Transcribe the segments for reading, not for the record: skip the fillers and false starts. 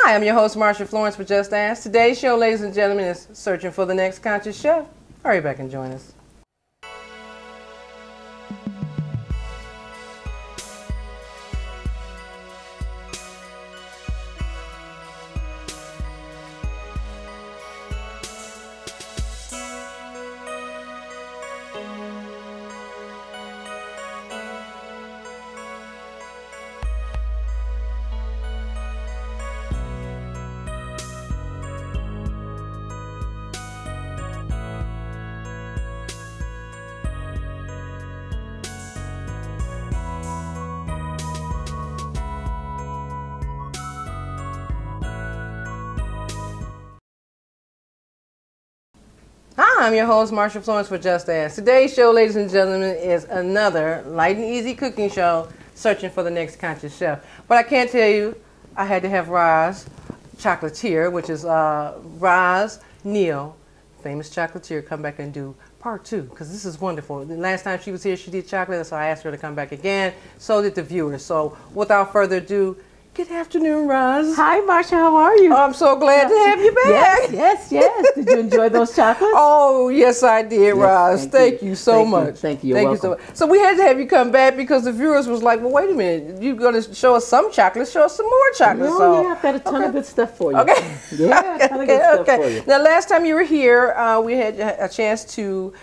Hi, I'm your host, Marsha Florence for Just Ask. Today's show, ladies and gentlemen, is Searching for the Next Conscious Chef. Hurry back and join us. Hi, I'm your host, Marsha Florence for Just Ask. Today's show, ladies and gentlemen, is another light and easy cooking show, Searching for the Next Conscious Chef. But I can't tell you, I had to have Roz, Chocolatier, which is Rosalind Neal, famous chocolatier, come back and do part 2, because this is wonderful. The last time she was here, she did chocolate, so I asked her to come back again. So did the viewers. So without further ado, good afternoon, Roz. Hi, Marsha. How are you? I'm so glad to have you back. Yes. Did you enjoy those chocolates? Oh, yes, I did, Roz. Thank you so much. Thank you. You're welcome. You so much. So we had to have you come back because the viewers was like, well, wait a minute. You're going to show us some chocolate. Show us some more chocolate. No, yeah, I've got a ton of good stuff for you. Okay. Yeah, a ton of good stuff for you. Now, last time you were here, we had a chance to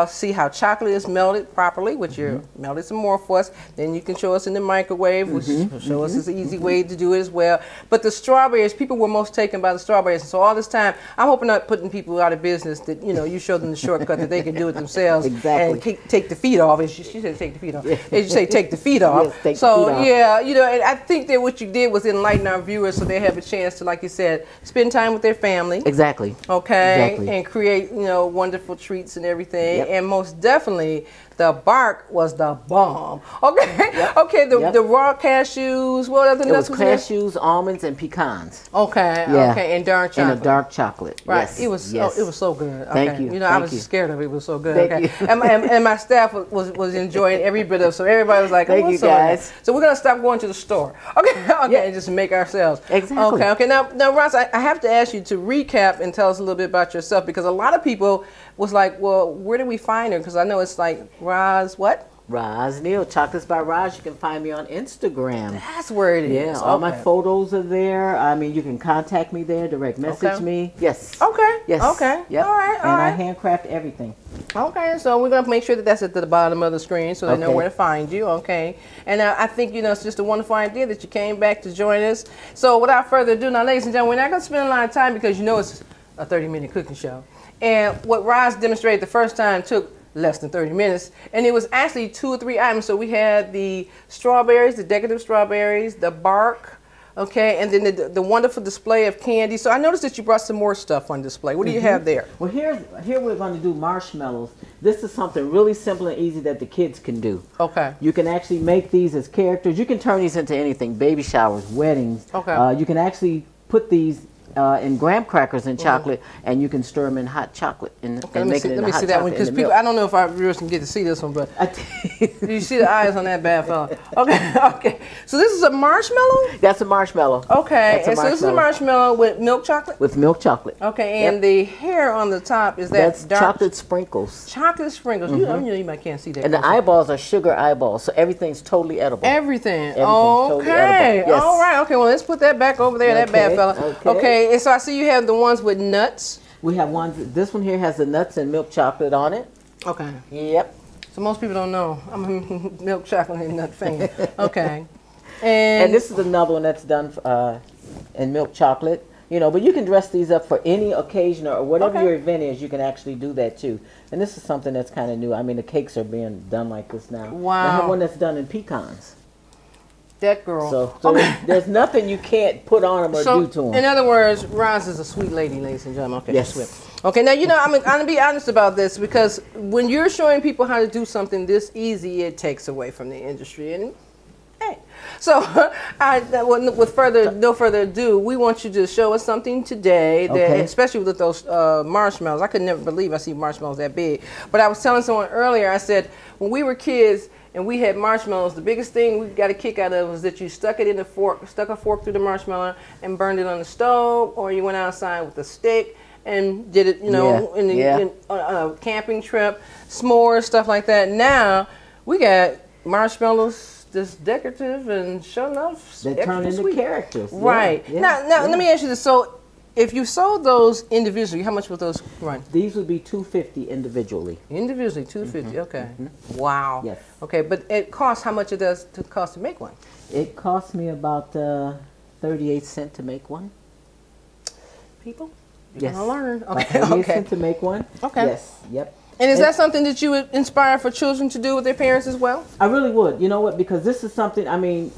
see how chocolate is melted properly, which you melted some more for us. Then you can show us in the microwave, which will show us is an easy way to do it as well. But the strawberries, people were most taken by the strawberries. And so all this time, I'm hoping not putting people out of business that, you know, you show them the shortcut that they can do it themselves. Exactly. And take the feet off. And she said take the feet off. They just say take the feet off. Yes, take the feet off. Yeah, you know, and I think that what you did was enlighten our viewers so they have a chance to, like you said, spend time with their family. Exactly. Okay. Exactly. And create, you know, wonderful treats and everything. Yep. And most definitely, the bark was the bomb. Okay. Yep. Okay. The raw cashews. What other nuts was there? Cashews, almonds, and pecans. Okay. Yeah. Okay. And dark chocolate. And a dark chocolate. Right. Yes. It was. Yes. Oh, it was so good. Okay. Thank you. You know, I was scared of it. It was so good. Thank you. And my staff was enjoying every bit of it. So everybody was like, thank you guys. So we're gonna stop going to the store. Okay. Okay. And just make ourselves. Exactly. Okay. Now, Ross, I have to ask you to recap and tell us a little bit about yourself, because a lot of people was like, well, where do we find her? Because I know it's like Roz what? Roz Neal, Chocolates by Roz. You can find me on Instagram. That's where it is. Yeah, all my photos are there. I mean, you can contact me there, direct message me. Yes. Okay. Yes. Okay. Yep. All right. And I handcraft everything. Okay, so we're going to make sure that that's at the bottom of the screen so they know where to find you, okay? And I think, you know, it's just a wonderful idea that you came back to join us. So without further ado, now, ladies and gentlemen, we're not going to spend a lot of time because you know it's a 30-minute cooking show. And what Roz demonstrated the first time took less than 30 minutes. And it was actually 2 or 3 items. So we had the strawberries, the decorative strawberries, the bark, okay, and then the wonderful display of candy. So I noticed that you brought some more stuff on display. What do you have there? Well, here we're going to do marshmallows. This is something really simple and easy that the kids can do. Okay. You can actually make these as characters. You can turn these into anything, baby showers, weddings. Okay. You can actually put these in graham crackers and chocolate, and you can stir them in hot chocolate and make it into hot chocolate. Let me see that one, because people, I don't know if our viewers can get to see this one, but you see the eyes on that bad fella. Okay. So this is a marshmallow? That's a marshmallow. Okay, and so this is a marshmallow with milk chocolate? With milk chocolate. Okay, and the hair on the top, is that That's dark chocolate sprinkles. Chocolate sprinkles. You might can't see that. And the eyeballs are sugar eyeballs, so everything's totally edible. Everything. Totally edible. Yes. All right. Okay, well, let's put that back over there, that bad fella. Okay, and so I see you have the ones with nuts. We have ones. This one here has the nuts and milk chocolate on it. Okay. Yep. So most people don't know I'm a milk chocolate and nut fan. Okay. And this is another one that's done in milk chocolate. You know, but you can dress these up for any occasion or whatever your event is. You can actually do that too. And this is something that's kind of new. I mean, the cakes are being done like this now. Wow. I have one that's done in pecans. That girl. So there's nothing you can't put on them or do to them. In other words, Roz is a sweet lady, ladies and gentlemen. Okay, yes. Sweet. Okay, now, you know, I'm going to be honest about this, because when you're showing people how to do something this easy, it takes away from the industry. And hey, so with no further ado, we want you to show us something today, that, especially with those marshmallows. I could never believe I see marshmallows that big. But I was telling someone earlier, I said, when we were kids, and we had marshmallows. The biggest thing we got a kick out of was that you stuck it in the fork, stuck a fork through the marshmallow and burned it on the stove, or you went outside with a stick and did it, you know, on a camping trip, s'mores, stuff like that. Now we got marshmallows that's decorative and sure enough, they turn into characters. Right. Now let me ask you this. So if you sold those individually, how much would those run? These would be $250 individually. Individually, $250. Okay. Wow. Yes. Okay, but it costs, how much it does to cost to make one? It costs me about 38 cents to make one. People, you're gonna learn. Okay. 38 cents to make one. Okay. Yes. Yep. And is that something that you would inspire for children to do with their parents as well? I really would. You know what? Because this is something, I mean,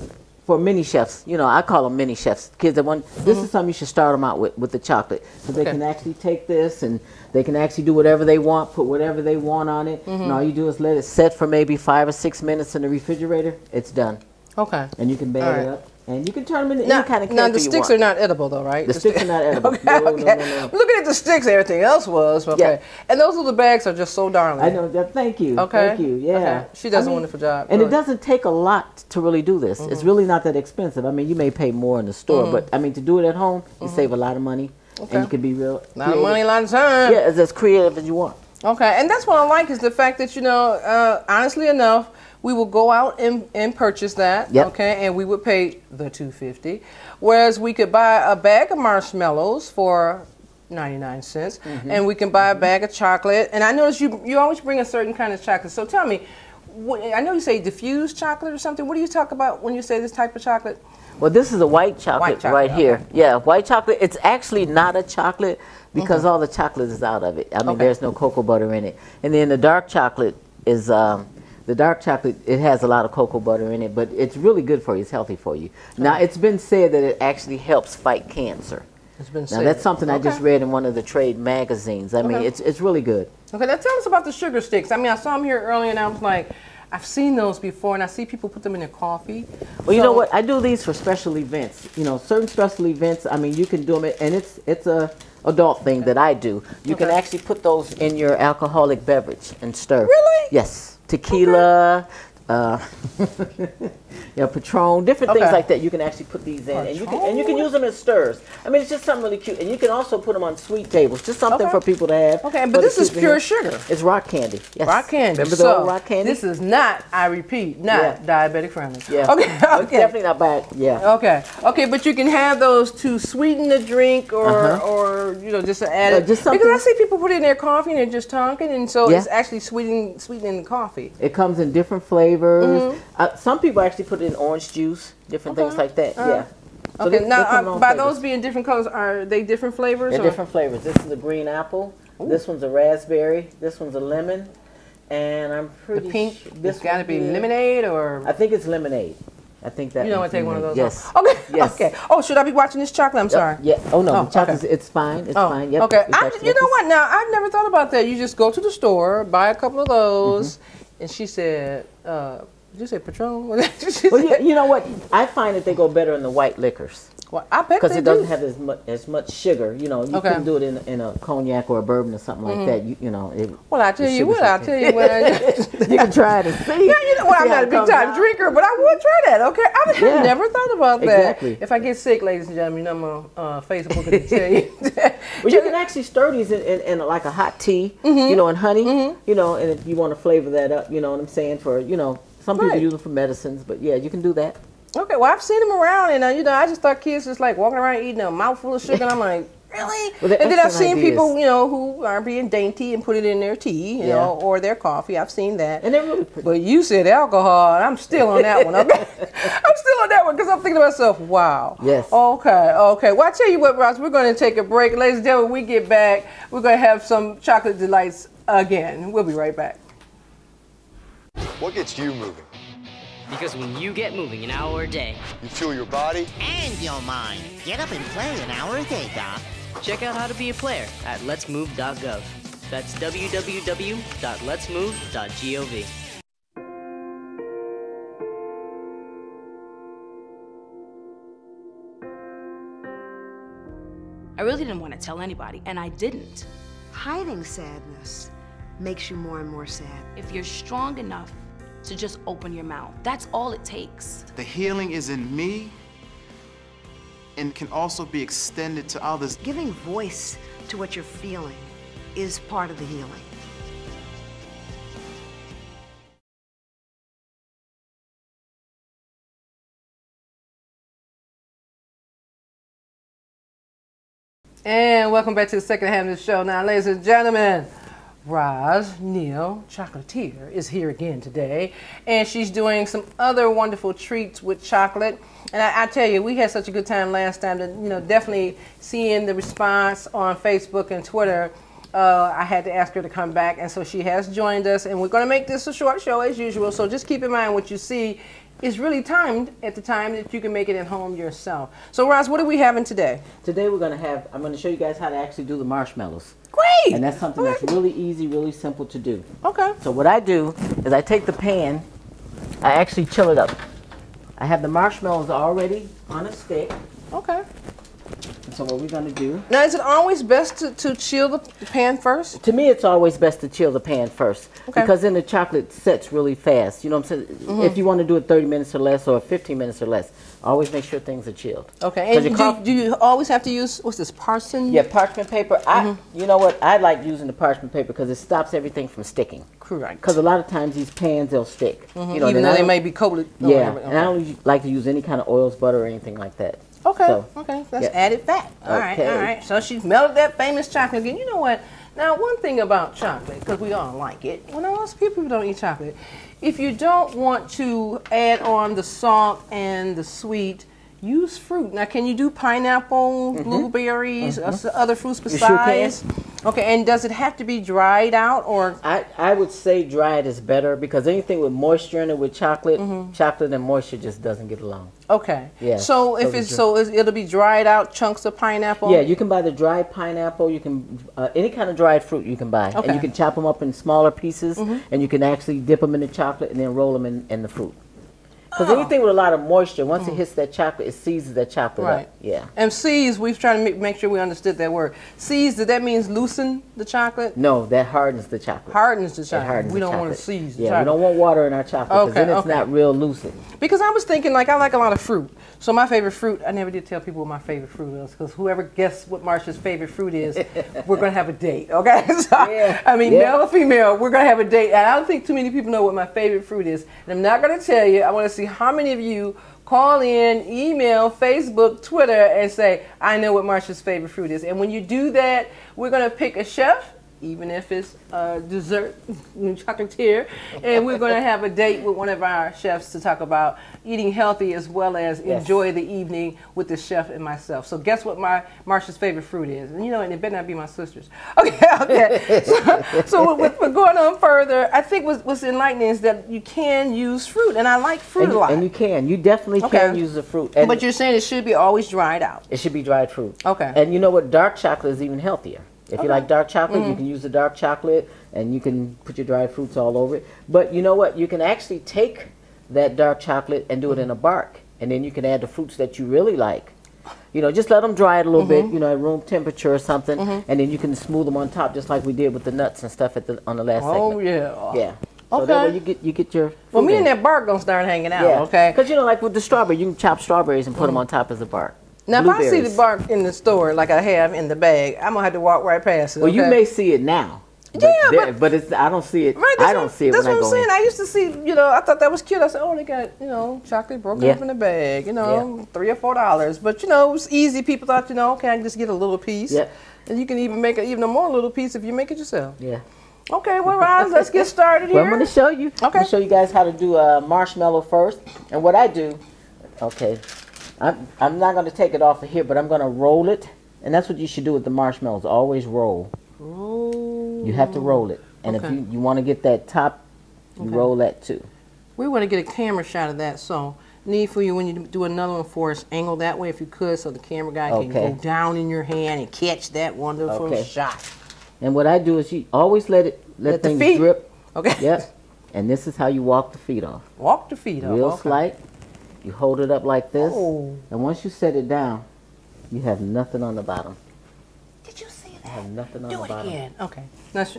for mini chefs, you know, I call them mini chefs. Kids that want, this is something you should start them out with the chocolate. So they can actually take this and they can actually do whatever they want, put whatever they want on it. And all you do is let it set for maybe 5 or 6 minutes in the refrigerator. It's done. Okay. And you can bag it up. And you can turn them into any kind of character you want. Now, the sticks are not edible, though, right? The sticks are not edible. No. Looking at the sticks, everything else was. Okay. Yeah. And those little bags are just so darling. I know that. Thank you. Okay. Thank you. Yeah. Okay. She does a wonderful job. And it doesn't take a lot to really do this. It's really not that expensive. I mean, you may pay more in the store, but I mean, to do it at home, you save a lot of money. And you can be real creative. A lot of money, a lot of time. Yeah, it's as creative as you want. Okay. And that's what I like, is the fact that, you know, honestly enough, we will go out and purchase that, okay, and we would pay the $250, whereas we could buy a bag of marshmallows for 99 cents, and we can buy a bag of chocolate. And I notice you always bring a certain kind of chocolate. So tell me, I know you say diffused chocolate or something. What do you talk about when you say this type of chocolate? Well, this is a white chocolate right here. Yeah, white chocolate. It's actually not a chocolate because all the chocolate is out of it. I mean, there's no cocoa butter in it. And then the dark chocolate is... the dark chocolate, it has a lot of cocoa butter in it, but it's really good for you. It's healthy for you. Now, it's been said that it actually helps fight cancer. It's been said. Now, that's something I just read in one of the trade magazines. I mean, it's really good. Okay, now tell us about the sugar sticks. I mean, I saw them here earlier, and I was like, I've seen those before, and I see people put them in their coffee. Well, you know what? I do these for special events. You know, certain special events, I mean, you can do them, and it's a adult thing that I do. You can actually put those in your alcoholic beverage and stir. Really? Yes. Tequila, you know, Patron, different things like that. You can actually put these in, and you can use them as stirs. I mean, it's just something really cute, and you can also put them on sweet tables. Just something for people to have. Okay, but this is pure sugar. It's rock candy. Yes. Rock candy. Remember the old rock candy? This is not, I repeat, not diabetic friendly. Yeah. Okay. Okay. Definitely not bad. Yeah. Okay. Okay, but you can have those to sweeten the drink, or you know, just to add it. Just something. Because I see people put it in their coffee and they're just tonking, and so it's actually sweetening the coffee. It comes in different flavors. Some people actually put it in orange juice, different things like that. Yeah. So okay. Now, by those being different colors, are they different flavors? They're different flavors. This is a green apple. Ooh. This one's a raspberry. This one's a lemon. And I'm pretty. The pink. This got to be lemonade, or I think it's lemonade. I think that. You don't want to take one of those? Yes. Okay. Yes. Okay. Oh, should I be watching this chocolate? I'm sorry. Yeah. Oh no. The chocolate. It's fine. It's fine. Yep. Okay. You know what? Now I've never thought about that. You just go to the store, buy a couple of those, and she said. Did you say Patron? Well, you know what? I find that they go better in the white liquors. Well, I bet because it doesn't have as much sugar. You know, you can do it in a cognac or a bourbon or something like that. You know. Well, I tell you what. You can try it and see. Yeah, you know, well, I'm not a big time drinker, but I would try that. Okay, I have never thought about that. Exactly. If I get sick, ladies and gentlemen, I'm on Facebook to tell you. Well, you can actually stir these in like a hot tea, you know, and honey, you know, and if you want to flavor that up, you know what I'm saying, for, you know, some people use them for medicines, but yeah, you can do that. Okay, well, I've seen them around, and you know, I just thought kids just like walking around eating a mouthful of sugar, and I'm like, really? Well, and then I've seen people, you know, who are being dainty and put it in their tea, you know, or their coffee. I've seen that. And they're really pretty. But you said alcohol, and I'm still on that one. Okay, I'm still on that one because I'm thinking to myself, wow. Yes. Okay, okay. Well, I tell you what, Ross, we're going to take a break. Ladies and gentlemen, when we get back, we're going to have some chocolate delights again. We'll be right back. What gets you moving? Because when you get moving an hour a day, you fuel your body and your mind. Get up and play an hour a day, Doc. Check out how to be a player at letsmove.gov. That's www.letsmove.gov. I really didn't want to tell anybody, and I didn't. Hiding sadness makes you more and more sad. If you're strong enough to just open your mouth. That's all it takes. The healing is in me and can also be extended to others. Giving voice to what you're feeling is part of the healing. And welcome back to the second half of the show. Now, ladies and gentlemen, Roz Neal, Chocolatier, is here again today, and she's doing some other wonderful treats with chocolate. And I tell you, we had such a good time last time that, you know, definitely seeing the response on Facebook and Twitter, I had to ask her to come back, and so she has joined us, and we're going to make this a short show as usual, so just keep in mind what you see is really timed at the time that you can make it at home yourself. So, Roz, what are we having today? Today we're going to have, I'm going to show you guys how to actually do the marshmallows. Great! And that's something that's really easy, really simple to do. Okay. So what I do is I take the pan, I actually chill it up. I have the marshmallows already on a stick. Okay. So what we're going to do... Now, is it always best to chill the pan first? To me, it's always best to chill the pan first. Okay. Because then the chocolate sets really fast. You know what I'm saying? Mm-hmm. If you want to do it 30 minutes or less or 15 minutes or less, always make sure things are chilled. Okay. And do you always have to use, what's this, parchment? Yeah, parchment paper. You know what? I like using the parchment paper because it stops everything from sticking. Correct. Because a lot of times these pans, they'll stick. Mm-hmm. You know, even though they may be coated. Yeah. Okay. And I don't like to use any kind of oils, butter, or anything like that. Okay, so, okay, that's added fat. All right. So she's melted that famous chocolate again. You know what? Now, one thing about chocolate, because we all like it, well, most people who don't eat chocolate, if you don't want to add on the salt and the sweet, use fruit. Now, can you do pineapple, blueberries, other fruits besides? You sure can. Okay, and does it have to be dried out, or? I would say dried is better, because anything with moisture in it with chocolate, chocolate and moisture just doesn't get along. Okay. Yeah. So if it'll be dried out chunks of pineapple. Yeah, you can buy the dried pineapple. You can any kind of dried fruit you can buy, and you can chop them up in smaller pieces, and you can actually dip them in the chocolate and then roll them in the fruit. Because anything with a lot of moisture, once it hits that chocolate, it seizes that chocolate up. Yeah. And seize, we've tried to make sure we understood that word. Seize, does that mean loosen the chocolate? No, that hardens the chocolate. Hardens the chocolate. Hardens we the don't chocolate. want to seize the chocolate. chocolate. We don't want water in our chocolate, because then it's not real loosened. Because I was thinking, like, I like a lot of fruit. So my favorite fruit, I never did tell people what my favorite fruit is, because whoever guessed what Marsha's favorite fruit is, we're going to have a date, okay? So, I mean, male or female, we're going to have a date. And I don't think too many people know what my favorite fruit is. And I'm not going to tell you. I want to see how many of you call in, email, Facebook, Twitter, and say, I know what Marsha's favorite fruit is. And when you do that, we're going to pick a chef, even if it's a dessert chocolatier, and we're going to have a date with one of our chefs to talk about eating healthy as well as enjoy the evening with the chef and myself. So guess what Marsha's favorite fruit is? And you know, and it better not be my sister's. Okay. So with going on further, I think what's enlightening is that you can use fruit, and I like fruit a lot. And you definitely can use the fruit. And but you're saying it should be always dried out. It should be dried fruit. Okay. And you know what? Dark chocolate is even healthier. If you like dark chocolate, you can use the dark chocolate, and you can put your dried fruits all over it. But you know what? You can actually take that dark chocolate and do it in a bark, and then you can add the fruits that you really like. You know, just let them dry it a little bit, you know, at room temperature or something, and then you can smooth them on top, just like we did with the nuts and stuff on the last segment. Oh, yeah. Yeah. So that way you get your fruit. Well, me and that bark gonna start hanging out, okay? Because, you know, like with the strawberry, you can chop strawberries and put them on top as a bark. Now, if I see the bark in the store like I have in the bag, I'm going to have to walk right past it. Well, you may see it now. But it's, I don't see it. Right, I don't see it when I go in. That's what I'm saying. I used to see, you know, I thought that was cute. I said, oh, they got, you know, chocolate broken up in the bag, you know, $3 or $4. But, you know, it was easy. People thought, you know, okay, I can just get a little piece. Yeah. And you can even make even a more little piece if you make it yourself. Yeah. Okay, well, Roz, let's get started here. Well, I'm going to show you. Okay. I'm going to show you guys how to do a marshmallow first. And what I do, I'm not going to take it off of here, but I'm going to roll it. And that's what you should do with the marshmallows. Always roll. Roll. You have to roll it. And if you want to get that top, you roll that too. We want to get a camera shot of that. So need for you when you do another one for us, angle that way if you could, so the camera guy can go down in your hand and catch that wonderful shot. And what I do is you always let things drip. Okay. Yep. And this is how you walk the feet off. Walk the feet off. Real slight. You hold it up like this, and once you set it down, you have nothing on the bottom. Did you see that? I have nothing on the bottom. Do it again. Okay.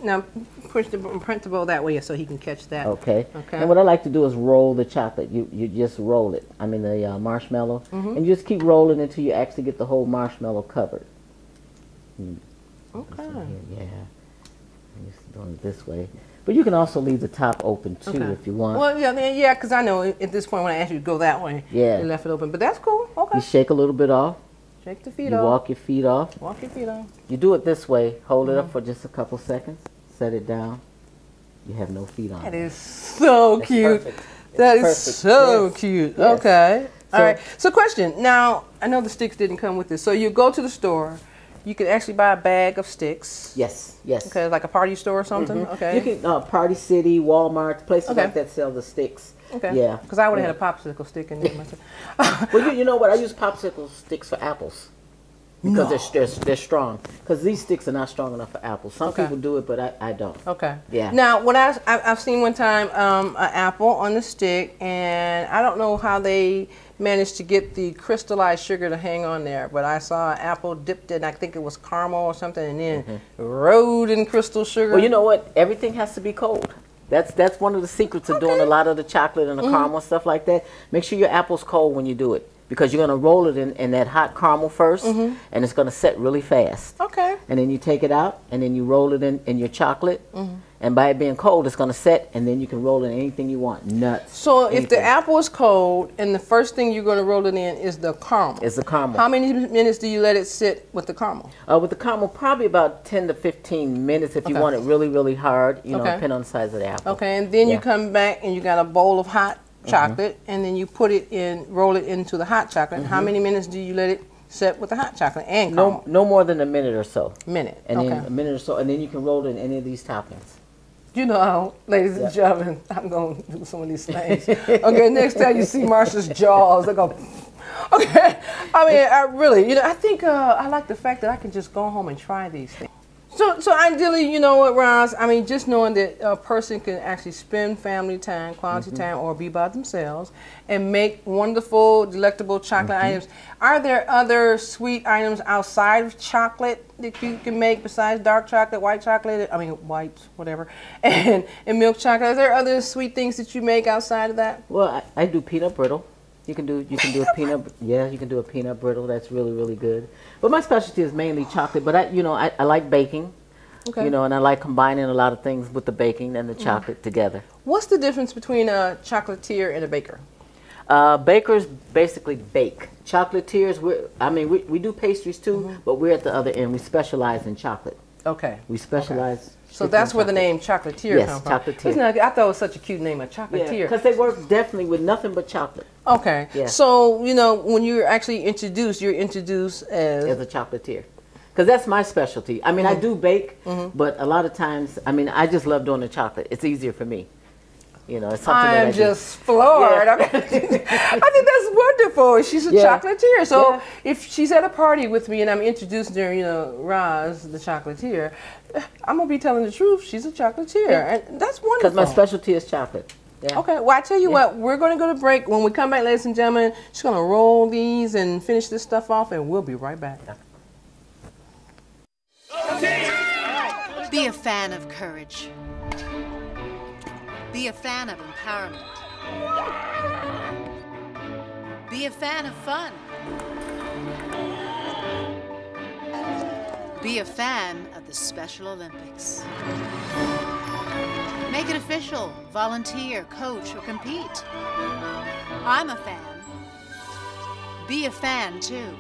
Now push the print the bowl that way so he can catch that. Okay. Okay. And what I like to do is roll the chocolate. You just roll it. I mean the marshmallow, and you just keep rolling until you actually get the whole marshmallow covered. Okay. Yeah. I'm just doing it this way. But you can also leave the top open too if you want. Well, yeah, because I know at this point when I asked you to go that way, you left it open. But that's cool. Okay. You shake a little bit off. Shake the feet off. You walk your feet off. Walk your feet off. You do it this way. Hold it up for just a couple seconds. Set it down. You have no feet on. That is so cute. That is so cute. Yes. Okay. All right. So question. Now, I know the sticks didn't come with this. So you go to the store. You can actually buy a bag of sticks. Yes. Okay, like a party store or something. Okay. You can Party City, Walmart, places like that sell the sticks. Okay. Yeah. Because I would have had a popsicle stick in there myself. Well, you know what? I use popsicle sticks for apples because they're strong. Because these sticks are not strong enough for apples. Some people do it, but I don't. Okay. Yeah. Now, what I've seen one time an apple on the stick, and I don't know how they managed to get the crystallized sugar to hang on there, but I saw an apple dipped in, I think it was caramel or something, and then rode in crystal sugar. Well, you know what? Everything has to be cold. That's one of the secrets of doing a lot of the chocolate and the caramel stuff like that. Make sure your apple's cold when you do it, because you're going to roll it in that hot caramel first, and it's going to set really fast. Okay. And then you take it out, and then you roll it in your chocolate, and by it being cold, it's going to set, and then you can roll it in anything you want, nuts. So if the apple is cold, and the first thing you're going to roll it in is the caramel. It's the caramel. How many minutes do you let it sit with the caramel? With the caramel, probably about 10 to 15 minutes if you want it really, really hard, you know, depending on the size of the apple. Okay, and then you come back and you got a bowl of hot chocolate, and then you put it in, roll it into the hot chocolate. How many minutes do you let it set with the hot chocolate and caramel? No more than a minute or so. Minute. And then a minute or so, and then you can roll it in any of these toppings. You know how, ladies and gentlemen, I'm going to do some of these things. Okay, next time you see Marsha's jaws, they go, okay. I mean, I really, you know, I think I like the fact that I can just go home and try these things. So ideally, you know what, Roz, I mean, just knowing that a person can actually spend family time, quality time, or be by themselves and make wonderful, delectable chocolate items. Are there other sweet items outside of chocolate that you can make besides dark chocolate, white chocolate, I mean, white, whatever, and milk chocolate? Are there other sweet things that you make outside of that? Well, I do peanut brittle. You can do a peanut, you can do a peanut brittle. That's really, really good. But my specialty is mainly chocolate. But I like baking. Okay. You know, and I like combining a lot of things with the baking and the chocolate together. What's the difference between a chocolatier and a baker? Bakers basically bake. Chocolatiers, we do pastries too, but we're at the other end. We specialize in chocolate. Okay. We specialize. So that's where the name Chocolatier comes from. Chocolatier. Isn't that, I thought it was such a cute name, a Chocolatier. Because they work definitely with nothing but chocolate. Okay. Yeah. So, you know, when you're actually introduced, you're introduced as a chocolatier. Because that's my specialty. I mean, I do bake, but a lot of times, I mean, I just love doing the chocolate. It's easier for me. You know, it's something that I just floored. Yeah. I think that's wonderful. She's a chocolatier. So if she's at a party with me and I'm introducing her, you know, Roz, the chocolatier, I'm going to be telling the truth. She's a chocolatier. And that's wonderful. Because my specialty is chocolate. Yeah. Okay, well, I tell you what, we're going to go to break. When we come back, ladies and gentlemen, she's going to roll these and finish this stuff off, and we'll be right back. Be a fan of courage. Be a fan of empowerment. Be a fan of fun. Be a fan of the Special Olympics. Make it official. Volunteer, coach, or compete. I'm a fan. Be a fan, too.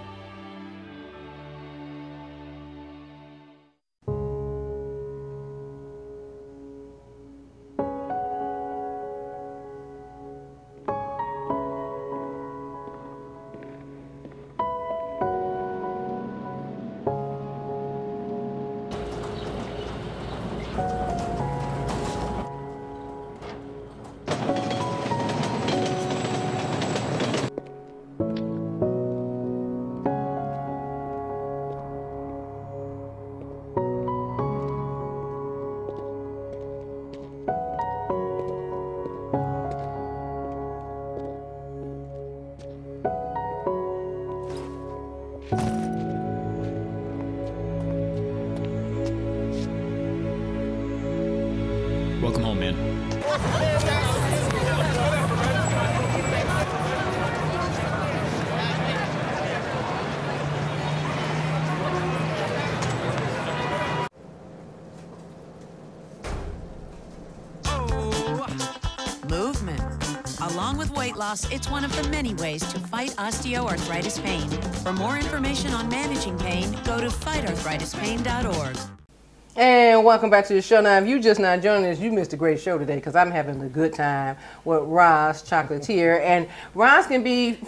Along with weight loss, it's one of the many ways to fight osteoarthritis pain. For more information on managing pain, go to fightarthritispain.org. And welcome back to the show. Now, if you just not joining us, you missed a great show today because I'm having a good time with Roz Chocolatier. And Roz can be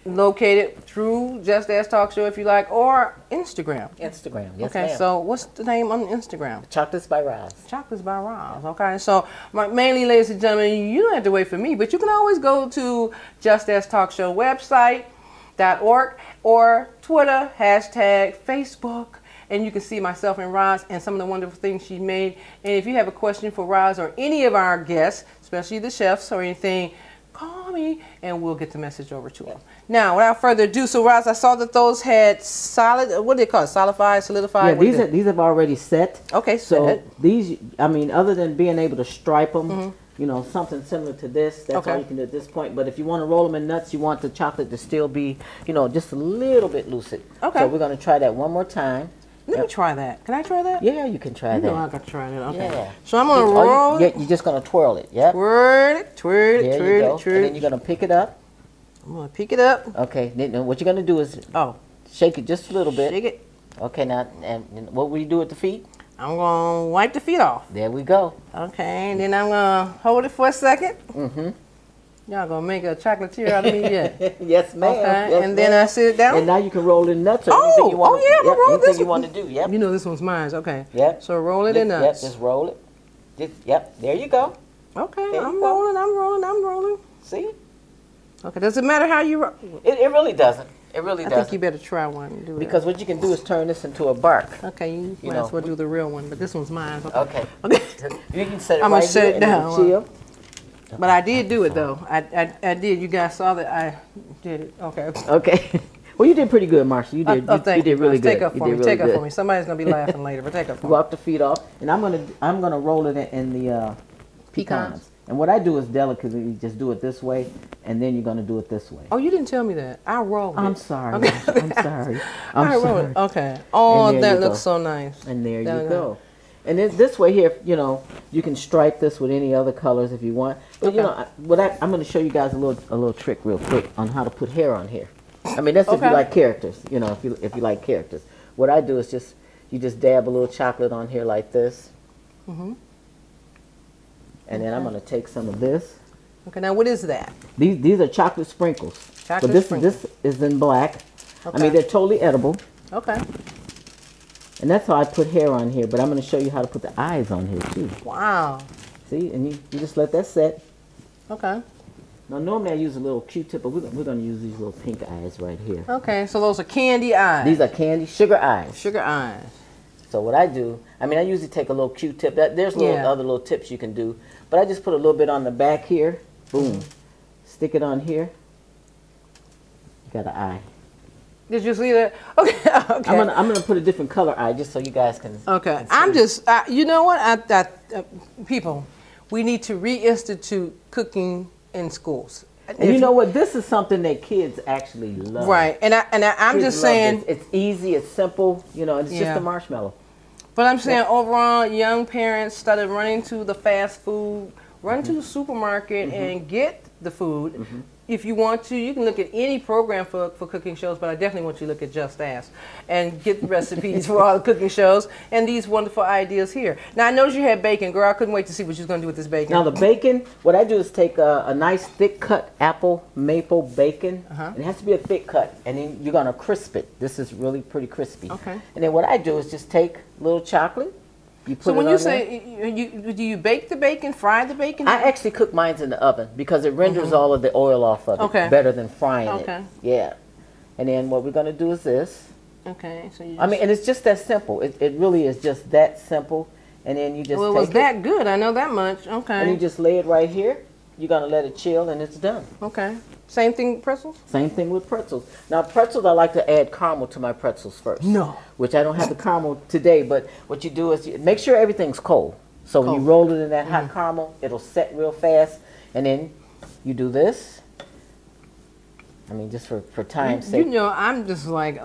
located through Just Ask Talk Show if you like, or Instagram. Instagram, yes, okay, ma'am. so what's the name on Instagram? Chocolates by Roz. Chocolates by Roz. Okay, so mainly, ladies and gentlemen, you don't have to wait for me, but you can always go to Just Ask Talk Show website.org or Twitter, hashtag Facebook, and you can see myself and Roz and some of the wonderful things she made. And if you have a question for Roz or any of our guests, especially the chefs or anything, call me and we'll get the message over to them. Now, without further ado, so Roz, I saw that those had solid, what do they call it, solidified? Yeah, these have already set. Okay, so set. These, I mean, other than being able to stripe them, you know, something similar to this, that's all you can do at this point. But if you want to roll them in nuts, you want the chocolate to still be, you know, just a little bit lucid. Okay. So we're going to try that one more time. Let me try that. Can I try that? Yeah, you can try that. No, I can try that. Okay. Yeah. So I'm going to roll it. You're just going to twirl it. Yep. Twirl it, twirl it, there twirl you go. it, twirl it. And then you're going to pick it up. I'm going to pick it up. Okay. Then what you're going to do is shake it just a little bit. Shake it. Okay. Now, and what will you do with the feet? I'm going to wipe the feet off. There we go. Okay. And then I'm going to hold it for a second. Y'all going to make a chocolatier out of me yet? Yes, ma'am. Okay. Yes, and then I sit it down. And now you can roll in nuts or anything you want. Yeah, I'm going to roll this you want to do. Yep. You know this one's mine. Okay. Yep. So roll it in nuts. Yep, just roll it. Yep, there you go. Okay, I'm rolling. See? Okay, does it matter how you roll? It really doesn't. It really doesn't. I think you better try one. And do because what you can do is turn this into a bark. Okay, you might as well do the real one, but this one's mine. Okay. You can set it I'm right gonna set it down. Chill. But I did do it though. I did. You guys saw that I did it. Okay. Okay. Well, you did pretty good, Marsha. You did. You did really good. Take up for me. Take up for me. Somebody's gonna be laughing later, but take up for me. Wipe the feet off, and I'm gonna roll it in the pecans. And what I do is delicately, you just do it this way, and then you're gonna do it this way. Oh, you didn't tell me that. I rolled it. I'm sorry. Okay. I'm sorry. I rolled it. Okay. Oh, that looks so nice. And there you go. And then this way here, you know, you can stripe this with any other colors if you want. But you know, I'm going to show you guys a little trick real quick on how to put hair on here. I mean, that's if you like characters. You know, if you like characters. What I do is you just dab a little chocolate on here like this. And then I'm going to take some of this. Okay. Now, what is that? These are chocolate sprinkles. Chocolate sprinkles. This is in black. Okay. I mean, they're totally edible. Okay. And that's how I put hair on here, but I'm going to show you how to put the eyes on here too. Wow. See, and you just let that set. Okay. Now normally I use a little Q-tip, but we're going to use these little pink eyes right here. Okay, so those are candy eyes. These are candy, sugar eyes. Sugar eyes. So what I do, I mean I usually take a little Q-tip. There's other little tips you can do, but I just put a little bit on the back here. Boom. Stick it on here. You got an eye. Did you see that? Okay. Okay. I'm gonna put a different color eye just so you guys can. Okay. Can I'm just. You know what? People, we need to reinstitute cooking in schools. And you know what? This is something that kids actually love. Right. And I'm just saying. It's easy. It's simple. You know. It's just a marshmallow. But I'm saying overall, young parents started running to the fast food, run to the supermarket and get the food. If you want to, you can look at any program for cooking shows, but I definitely want you to look at Just Ask and get the recipes for all the cooking shows and these wonderful ideas here. Now, I noticed you had bacon. Girl, I couldn't wait to see what you was going to do with this bacon. Now, the bacon, what I do is take a nice thick cut apple maple bacon. And it has to be a thick cut, and then you're going to crisp it. This is really pretty crispy. Okay. And then what I do is just take a little chocolate. So when you say, do you bake the bacon, fry the bacon? I actually cook mine in the oven because it renders all of the oil off of it better than frying it. Yeah. And then what we're going to do is this. Okay. So you I mean, and it's just that simple. It really is just that simple. And then you just Well, it was that good. I know that much. Okay. And you just lay it right here. You're going to let it chill and it's done. Okay. Same thing with pretzels? Same thing with pretzels. Now, pretzels, I like to add caramel to my pretzels first. No. Which I don't have the caramel today, but what you do is you make sure everything's cold. So when you roll it in that hot caramel, it'll set real fast. And then you do this. I mean, just for time's sake. You know, I'm just like,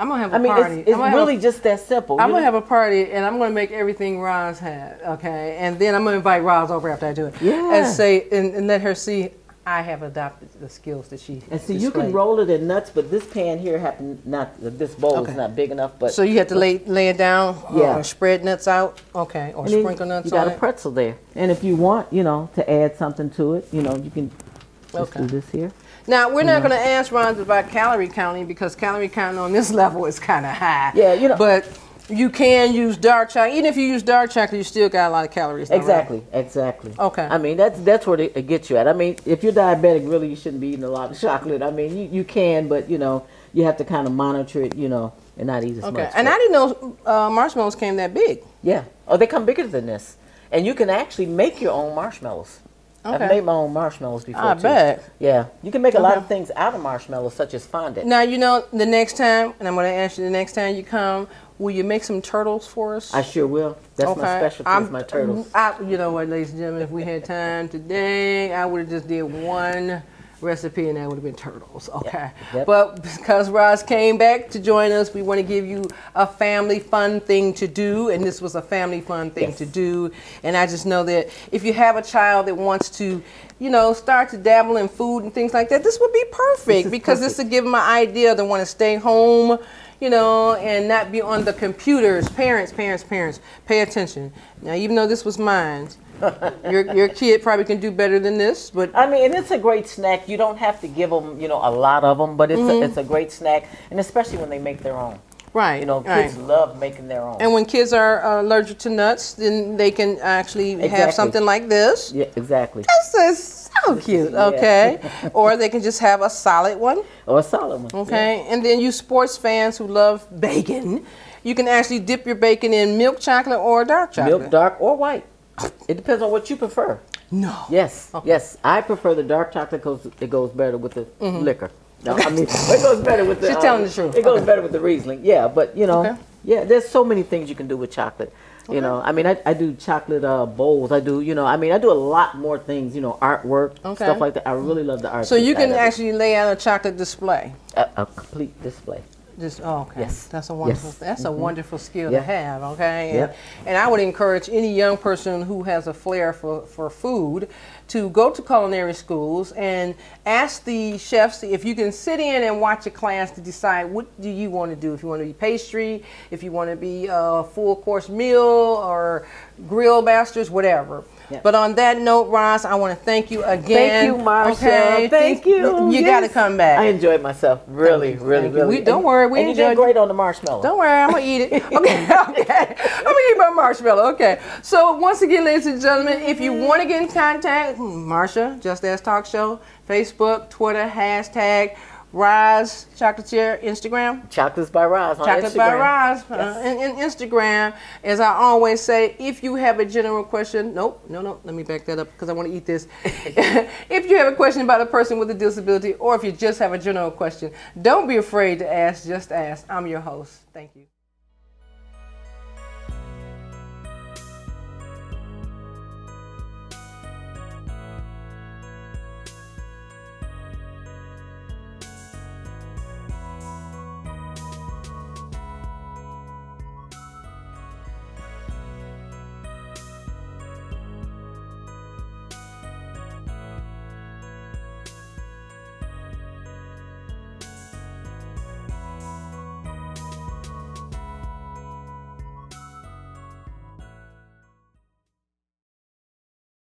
I'm gonna have a party. It's really just that simple. I'm gonna have a party, and I'm gonna make everything Roz had, okay? And then I'm gonna invite Roz over after I do it. Yeah. And say, and let her see I have adopted the skills that she And see, displayed. you can roll it in nuts, but this pan here this bowl is not big enough. But so you have to lay it down, yeah, or spread nuts out, okay, or sprinkle nuts on it. You got a pretzel there, and if you want, to add something to it, you can just do this here. Now, we're not going to ask Ron about calorie counting because calorie counting on this level is kind of high. Yeah, But you can use dark chocolate. Even if you use dark chocolate, you still got a lot of calories. Exactly, exactly. Okay. I mean, that's where it gets you at. I mean, if you're diabetic, really, you shouldn't be eating a lot of chocolate. I mean, you can, but, you have to kind of monitor it, and not eat as much. Okay. And I didn't know marshmallows came that big. Yeah. Oh, they come bigger than this. And you can actually make your own marshmallows. Okay. I've made my own marshmallows before, I bet. Yeah. You can make a lot of things out of marshmallows, such as fondant. Now, the next time, and I'm going to ask you the next time you come, will you make some turtles for us? I sure will. That's my specialty, is my turtles. You know what, ladies and gentlemen, if we had time today, I would have just did one recipe and that would have been turtles, okay? Yep. But because Roz came back to join us, we want to give you a family fun thing to do, and this was a family fun thing to do. And I just know that if you have a child that wants to, start to dabble in food and things like that, this would be perfect because this would give them an idea to want to stay home, and not be on the computers. Parents, pay attention. Now, even though this was mine, your kid probably can do better than this, but I mean, and it's a great snack. You don't have to give them, a lot of them, but it's a great snack, and especially when they make their own. Right. Kids love making their own. And when kids are allergic to nuts, then they can actually have something like this. Yeah, exactly. That's so cute. Okay. Or they can just have a solid one. Or a solid one. Okay. Yeah. And then you sports fans who love bacon, you can actually dip your bacon in milk chocolate or dark chocolate. Milk, dark, or white. It depends on what you prefer. No. Yes. Okay. Yes. I prefer the dark chocolate because it goes better with the liquor. No, I mean, it goes better with the... She's telling the truth. It goes better with the Riesling. Yeah, but, yeah, there's so many things you can do with chocolate. I mean, I do chocolate bowls. I do, I do a lot more things, artwork, stuff like that. I really love the art. So you can actually lay out a chocolate display. A complete display. Okay. Yes. That's a wonderful. That's a wonderful skill Yeah. to have. Okay. Yep. And I would encourage any young person who has a flair for food to go to culinary schools and ask the chefs if you can sit in and watch a class to decide what do you want to do. If you want to be pastry, if you want to be a full course meal or grill masters, whatever. Yep. But on that note, Roz, I want to thank you again. Thank you, Marsha. Okay? Thank you. You got to come back. I enjoyed myself. Really. Don't worry. We enjoyed. You did great on the marshmallow. Don't worry. I'm going to eat it. Okay. I'm going to eat my marshmallow. Okay. So once again, ladies and gentlemen, if you want to get in contact, Marsha, Just Ask Talk Show, Facebook, Twitter, hashtag Roz Chocolatier, Instagram. Chocolates by Roz on Chocolates Instagram. by Roz in Instagram. As I always say, if you have a general question, no, let me back that up because I want to eat this. If you have a question about a person with a disability or if you just have a general question, don't be afraid to ask. Just ask. I'm your host. Thank you.